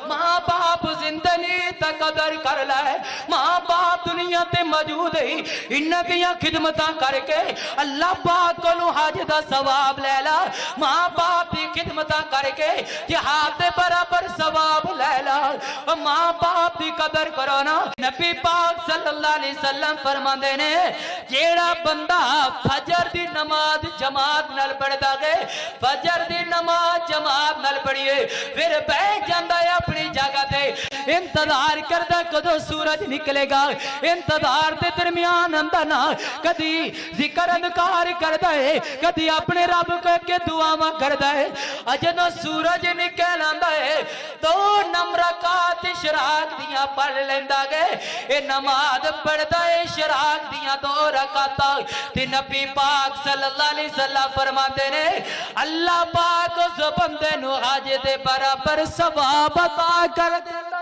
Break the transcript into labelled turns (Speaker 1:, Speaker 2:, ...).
Speaker 1: ماں باپ زندہ نہیں تا قدر کر لے ماں باپ دنیا تے موجود ہے انہاں دیاں خدمتاں کر کے اللہ پاک کو حج دا ثواب لے لا ماں باپ دی خدمتاں کر کے جہاد دے برابر ثواب لے لا ماں باپ دی قدر کرو نا نبی پاک صلی اللہ علیہ وسلم فرماندے نے جیڑا بندہ فجر دی نماز جماعت نال پڑھدا ہے فجر دی نماز جماعت نال پڑھیے پھر بیٹھ جاندا ہے اپنی جگہ تے انتظار کردا کدو سورج نکلے گا انتظار دے درمیان اندر نہ کدی ذکر اذکار کردا ہے کدی اپنے رب کے دعاواں کردا ہے جدوں سورج نکل آندا ہے تو نمرکات اشراق دیاں پڑھ لیندا ہے اے نماز پڑھدا ہے اشراق دیاں 2 رکعتاں تے نبی پاک صلی اللہ علیہ وسلم فرماندے نے اللہ پاک اس بندے نو حج دے برابر ثواب عطا کر دیندا